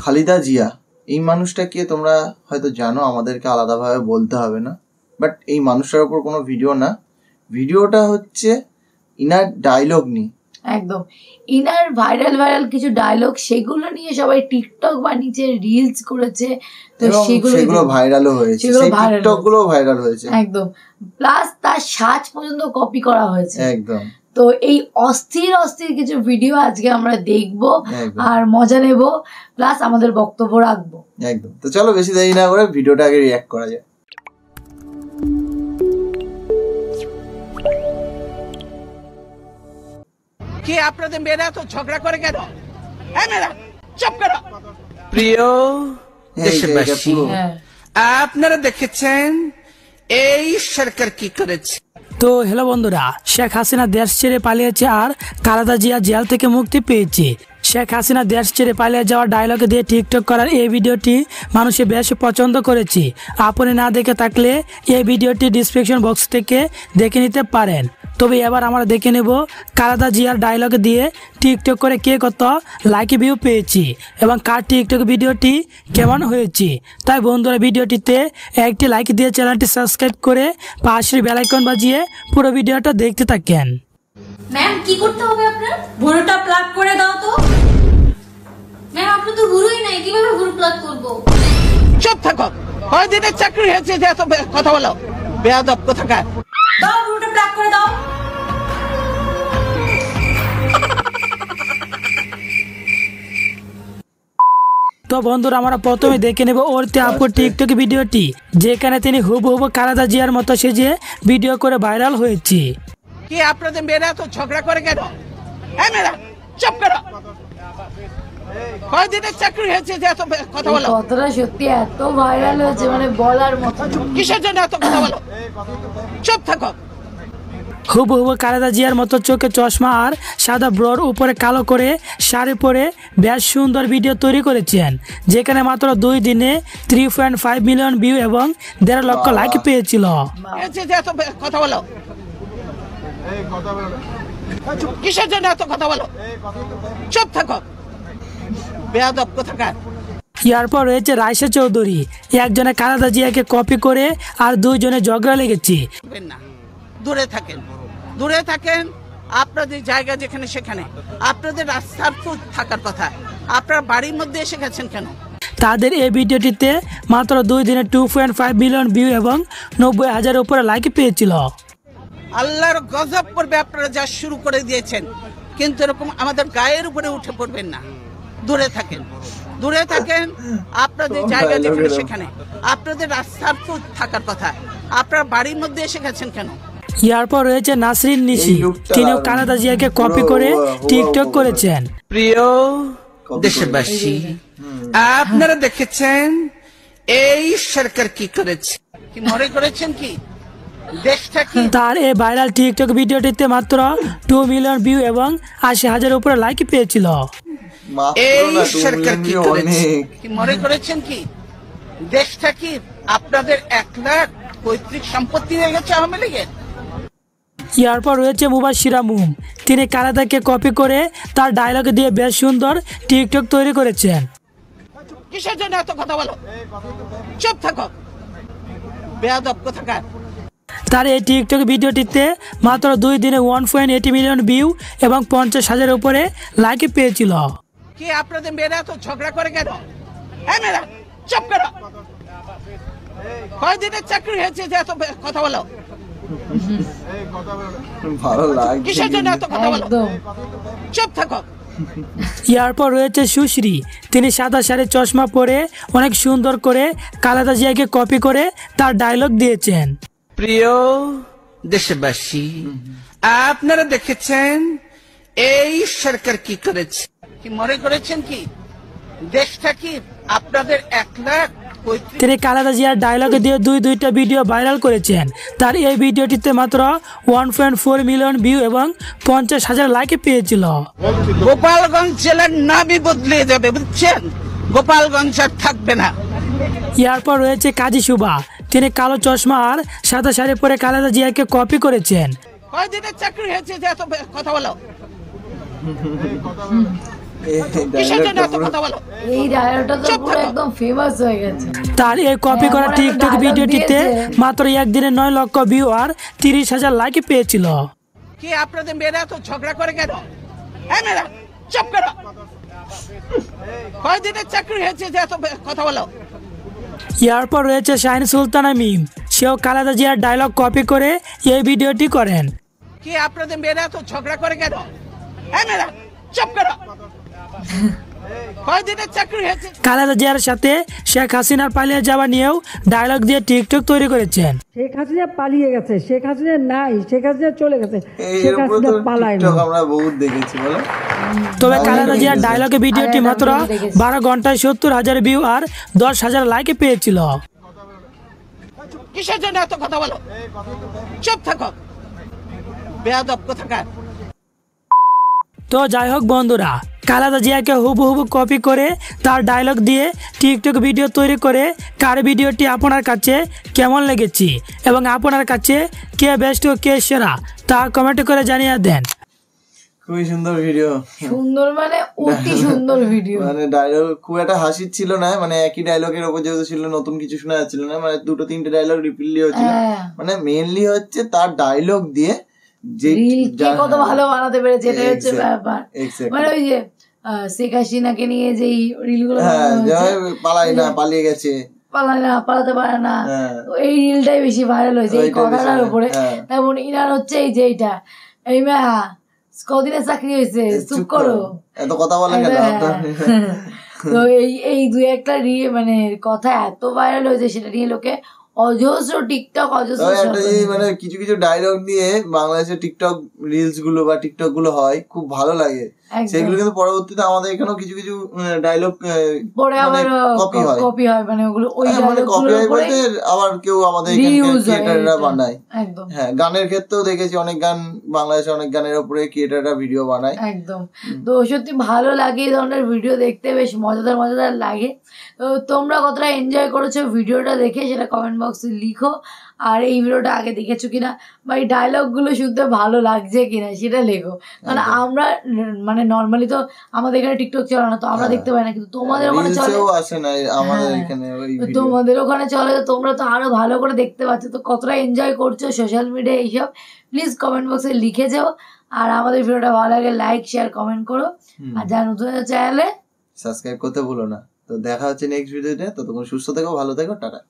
খালেদা জিয়া এই মানুষটাকে তোমরা হয়তো জানো, আমাদেরকে আলাদাভাবে বলতে হবে না, বাট এই মানুষটার উপর কোনো ভিডিও না, ভিডিওটা হচ্ছে ইনার ডায়লগ নিয়ে। একদম ইনার ভাইরাল কিছু ডায়লগ, সেগুলো নিয়ে সবাই টিকটক বানিয়েছে, রিলস করেছে, তো সেগুলো ভাইরালও হয়েছে, টিকটক গুলো ভাইরাল হয়েছে একদম। প্লাস তার সাজ পর্যন্ত কপি করা হয়েছে একদম। তো এই অস্থির কিছু ভিডিও আজকে আমরা দেখবো আর মজা নেব, প্লাস আমাদের বক্তব্য রাখবো একদম। তো চলো বেশি দেরি না করে ভিডিওটা আগে রিঅ্যাক্ট করা যায়। কি আপনাদের মেয়েরা তো ঝগড়া করে কেন? হ্যাঁ মেয়েরা চুপ করো। প্রিয় দেশবাসী, আপনারা দেখেছেন এই সরকার কি করেছে। তো হ্যালো বন্ধুরা, শেখ হাসিনা দেশ ছেড়ে পালিয়েছে আর খালেদা জিয়া জেল থেকে মুক্তি পেয়েছে। শেখ হাসিনা দেশ ছেড়ে পালিয়ে যাওয়ার ডায়লগ দিয়ে টিকটক করার এই ভিডিওটি মানুষে বেশ পছন্দ করেছে। আপনি না দেখে থাকলে এই ভিডিওটি ডিসক্রিপশন বক্স থেকে দেখে নিতে পারেন। তবে এবার আমরা দেখে নেব খালেদা জিয়ার ডায়লগ দিয়ে টিকটক করে কে কত লাইক ভিউ পেয়েছি এবং কার টিকটক ভিডিওটি কেমন হয়েছে। তাই বন্ধুরা ভিডিওটিতে একটি লাইক দিয়ে চ্যানেলটি সাবস্ক্রাইব করে পাশের বেল আইকন বাজিয়ে পুরো ভিডিওটা দেখতে থাকেন। ম্যাম কি করতে হবে আপনার? ভুরুটা প্লাগ করে দাও তো। ম্যাম আপনার তো ভুরুই নাই, কিভাবে ভুরু প্লাগ করব? চুপ থাকো, কয়দিনের চাকরি হয়েছে যে এত কথা বলো? বেয়াদব কোথাকার। দাও ভুরুটা প্লাগ করে দাও। তো বন্ধুরা আমরা প্রথমে দেখে নেব অর্তি আপুর টিকটক ভিডিওটি, যেখানে তিনি হুবহু খালেদা জিয়ার মতো সেজে ভিডিও করে ভাইরাল হয়েছে। কি আপনাদের মেয়েরা তো ঝগড়া করে কেন? হ্যাঁ মেয়েরা চুপ করো। কয়দিনের চাকরি হয়েছে যে এত কথা বলো? কথাটা সত্যি এত ভাইরাল হয়েছে মানে বলার মতো। কিসের জন্য এত কথা বলো? চুপ থাকো। হুবহু খালেদা জিয়ার মতো চোখে চশমা আর সাদা ব্রোর উপরে কালো করে শাড়ি পরে বেশ সুন্দর ভিডিও তৈরি করেছেন, যেখানে মাত্র 2 দিনে 3.5 মিলিয়ন ভিউ এবং 1.5 লক্ষ লাইক পেয়েছিল। কথা বলো, কিসের জন্য এত কথা বলো? চুপ থাকো, বেয়াদব কোথাকার। এরপর রয়েছে রাইসা চৌধুরী, একজনে খালেদা জিয়াকে কপি করে আর 2 জনে ঝগড়া লেগেছে। দূরে থাকেন, দূরে থাকেন। আপনাদের জায়গা যেখানে সেখানে, আপনাদের রাস্তার থাকার কথা, আপনার বাড়ির মধ্যে এসে গেছেন কেন? তাদের এই ভিডিওটিতে মাত্র 2 দিনে 2.5 মিলিয়ন ভিউ এবং 90,000 উপরে লাইক পেয়েছিল। আল্লাহর গজব পড়বে আপনারা যা শুরু করে দিয়েছেন, কিন্তু এরকম আমাদের গায়ের উপরে উঠে পড়বেন না। দূরে থাকেন, দূরে থাকেন। আপনাদের জায়গা যেখানে সেখানে, আপনাদের রাস্তার থাকার কথা, আপনার বাড়ির মধ্যে এসে গেছেন কেন? এরপর রয়েছে নাসরিন নিশি, তিনিও খালেদা জিয়াকে কপি করে টিকটক করেছেন। প্রিয় দেশবাসী, আপনারা দেখেছেন এই সরকার কি করেছে। কি মনে করেছেন কি? তার এই ভাইরাল টিকটক ভিডিওটিতে মাত্র 2 মিলিয়ন ভিউ এবং 80,000 উপরে লাইক পেয়েছিল। এই সরকার কি করেছে? কি মনে করেছেন কি? দেশটা কি আপনাদের 1 লাখ পৈতৃক সম্পত্তি হয়ে গেছে আওয়ামী লীগের? এরপর রয়েছে মুবাশিরা মুম, তিনি খালেদাকে কপি করে তার ডায়লগ দিয়ে বেশ সুন্দর টিকটক তৈরি করেছেন। কিসের জন্য এত কথা বলো? চুপ থাকো, বেয়াদব কোথাকার। তার এই টিকটক ভিডিওটিতে মাত্র 2 দিনে 1.80 মিলিয়ন ভিউ এবং 50,000 উপরে লাইক পেয়েছিল। কি আপনাদের মেয়েরা তো ঝগড়া করে কেন? হ্যাঁ মেয়েরা চুপ করো। কয়দিনের চাকরি হয়েছে যে এত কথা বলো? ভালো লাগে। কিসের জন্য এত কথা বলো? চুপ থাকো। এরপর রয়েছে সুশ্রী, তিনি সাদা শাড়ি চশমা পরে অনেক সুন্দর করে খালেদা জিয়াকে কপি করে তার ডায়লগ দিয়েছেন। প্রিয় দেশবাসী, আপনারা দেখেছেন এই সরকার কি করেছে। কি মনে করেছেন কি? দেশটা কি আপনাদের 1 লাখ? তিনি খালেদা জিয়ার ডায়লগ দিয়ে 2টা ভিডিও ভাইরাল করেছেন। তার এই ভিডিওটিতে মাত্র 1.4 মিলিয়ন ভিউ এবং 50,000 লাইক পেয়েছিল। গোপালগঞ্জ জেলার নামই বদলে যাবে, বুঝছেন? গোপালগঞ্জ আর থাকবে না। এরপর রয়েছে কাজী সুবা, তিনি কালো চশমা আর সাদা শাড়ি পরে খালেদা জিয়াকে কপি করেছেন। কয়দিনের চাকরি হয়েছে যে এত কথা বলো? এই ডায়লগটা তো পুরো একদম ফেমাস হয়ে গেছে। তার এই কপি করা টিকটক ভিডিওটিতে মাত্র একদিনে 9 লক্ষ ভিউ আর 30,000 লাইক পেয়েছিল। কি আপনাদের মেয়েরা তো ঝগড়া করে কেন? এই মেয়েরা চুপ করো। কয়দিনের চাকরি হয়েছে যে এত কথা বলো? এরপর রয়েছে শাহিন সুলতানা মিম, সেও খালেদা জিয়ার ডায়লগ কপি করে এই ভিডিওটি করেন। কি আপনাদের মেয়েরা তো ঝগড়া করে কেন? এই মেয়েরা চুপ করো। কয়দিনের চাকরি হয়েছে? খালেদা জিয়ার সাথে শেখ হাসিনার পালিয়ে যাওয়া নিয়েও ডায়লগ দিয়ে টিকটক তৈরি করেছেন। শেখ হাসিনা পালিয়ে গেছে, শেখ হাসিনা নাই, শেখ হাসিনা চলে গেছে, শেখ হাসিনা পালায় না। আমরা বহুত দেখেছি বলো। তবে খালেদা জিয়ার ডায়লগে ভিডিওটি মাত্র 12 ঘন্টায় 70,000 ভিউ আর 10,000 লাইক পেয়েছিল। কিসের জন্য এত কথা বলো? চুপ থাকো বেয়াদব কোথাকার। তো যাই হোক বন্ধুরা, খালেদা জিয়াকে হুবহু কপি করে তার ডায়লগ দিয়ে টিকটক ভিডিও তৈরি করে কার ভিডিওটি আপনার কাছে কেমন লেগেছে এবং আপনার কাছে কে বেস্ট ও কে সেরা তা কমেন্ট করে জানিয়ে দেন। খুবই সুন্দর ভিডিও, সুন্দর মানে অতি সুন্দর ভিডিও। মানে ডায়লগ খুব একটা হাসির ছিল না, মানে একই ডায়লগের উপর যেহেতু ছিল নতুন কিছু শোনা যাচ্ছিল না, মানে 2-3টে ডায়লগ রিপিটলি হচ্ছিল। মানে মেইনলি হচ্ছে তার ডায়লগ দিয়ে যে কত ভালো বানাতে পেরেছে এটাই হচ্ছে ব্যাপার। মানে ওই যে শেখ হাসিনাকে নিয়ে যে রিলগুলো পালাই না, পালিয়ে গেছে, পালায় না, পালাতে পারে না, এই রিলটাই বেশি ভাইরাল হয়েছে এই কথাটার উপরে। তেমন ইনার হচ্ছে এই যে এইটা, এই মা কদিনের চাকরি হয়েছে চুপ করো, এত কথা বলে কেন? তো এই 2-1টা মানে কথা এত ভাইরাল হয়েছে, সেটা নিয়ে লোকে অজস্র টিকটক মানে কিছু কিছু ডায়লগ দিয়ে বাংলাদেশের টিকটক রিলস গুলো বা টিকটক গুলো হয়, খুব ভালো লাগে সেগুলো। কিন্তু পরবর্তীতে আমাদের এখানেও কিছু কিছু ডায়লগ কপি হয়, মানে ওগুলো ওই কপি হয় বলতে আবার কেউ আমাদের ক্রিয়েটাররা বানায়। হ্যাঁ, গানের ক্ষেত্রেও দেখেছি অনেক গান, বাংলাদেশে অনেক গানের উপরে ক্রিয়েটাররা ভিডিও বানায়। একদম, তো সত্যি ভালো লাগে এই ধরনের ভিডিও দেখতে, বেশ মজাদার লাগে। তো তোমরা কতটা এনজয় করেছো ভিডিওটা দেখে সেটা কমেন্ট বক্সে লিখো। আর এই ভিডিওটা আগে দেখেছো কিনা বা এই ডায়লগ গুলো শুনতে ভালো লাগছে কিনা সেটা লেখো। কারণ আমরা মানে নর্মালি তো আমাদের এখানে টিকটক চলে না, তো আমরা দেখতে পাই না, কিন্তু তোমাদের ওখানে চলে, তোমাদের ওখানে চলে, তোমরা তো আরো ভালো করে দেখতে পাচ্ছ। তো কতটা এনজয় করছো সোশ্যাল মিডিয়ায় এইসব প্লিজ কমেন্ট বক্সে লিখে যাও। আর আমাদের ভিডিওটা ভালো লাগে লাইক শেয়ার কমেন্ট করো, আর যারা নতুন চ্যানেলে সাবস্ক্রাইব করতে ভুলো না। তো দেখা হচ্ছে নেক্সট ভিডিওতে, ততক্ষণ সুস্থ থেকো, ভালো থেকো, টাটা।